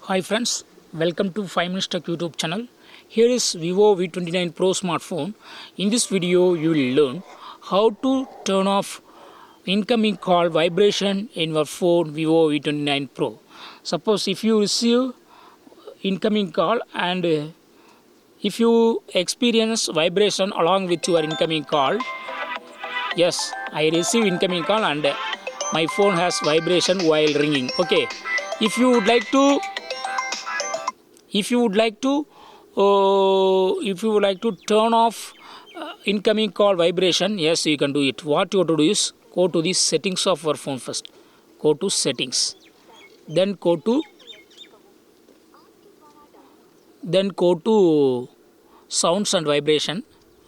Hi friends, welcome to 5 Minutes Tech YouTube channel. Here is Vivo V29 Pro smartphone. In this video you will learn how to turn off incoming call vibration in your phone Vivo V29 Pro. Suppose if you receive incoming call and if you experience vibration along with your incoming call, yes, I receive incoming call and my phone has vibration while ringing. Okay, if you would like to turn off incoming call vibration, yes, you can do it. What you have to do is go to the settings of your phone first. Go to settings, then go to sounds and vibration,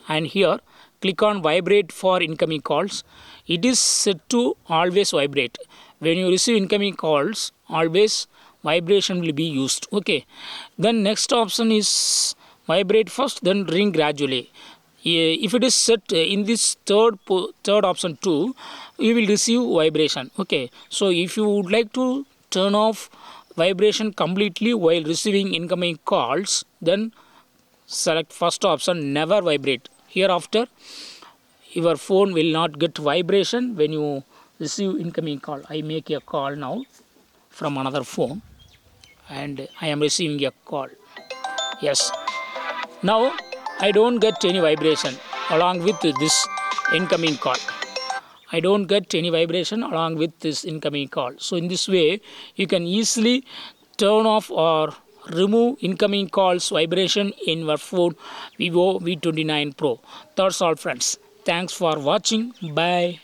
and here click on vibrate for incoming calls. It is set to always vibrate. When you receive incoming calls, always vibration will be used. Okay, then next option is vibrate first, then ring gradually. If it is set in this third option too, you will receive vibration. Okay, so if you would like to turn off vibration completely while receiving incoming calls, then select first option, never vibrate. Hereafter your phone will not get vibration when you receive incoming call. I make a call now from another phone and I am receiving a call. Yes, now I don't get any vibration along with this incoming call. I don't get any vibration along with this incoming call. So in this way you can easily turn off or remove incoming calls vibration in your phone Vivo V29 Pro. That's all friends. Thanks for watching. Bye.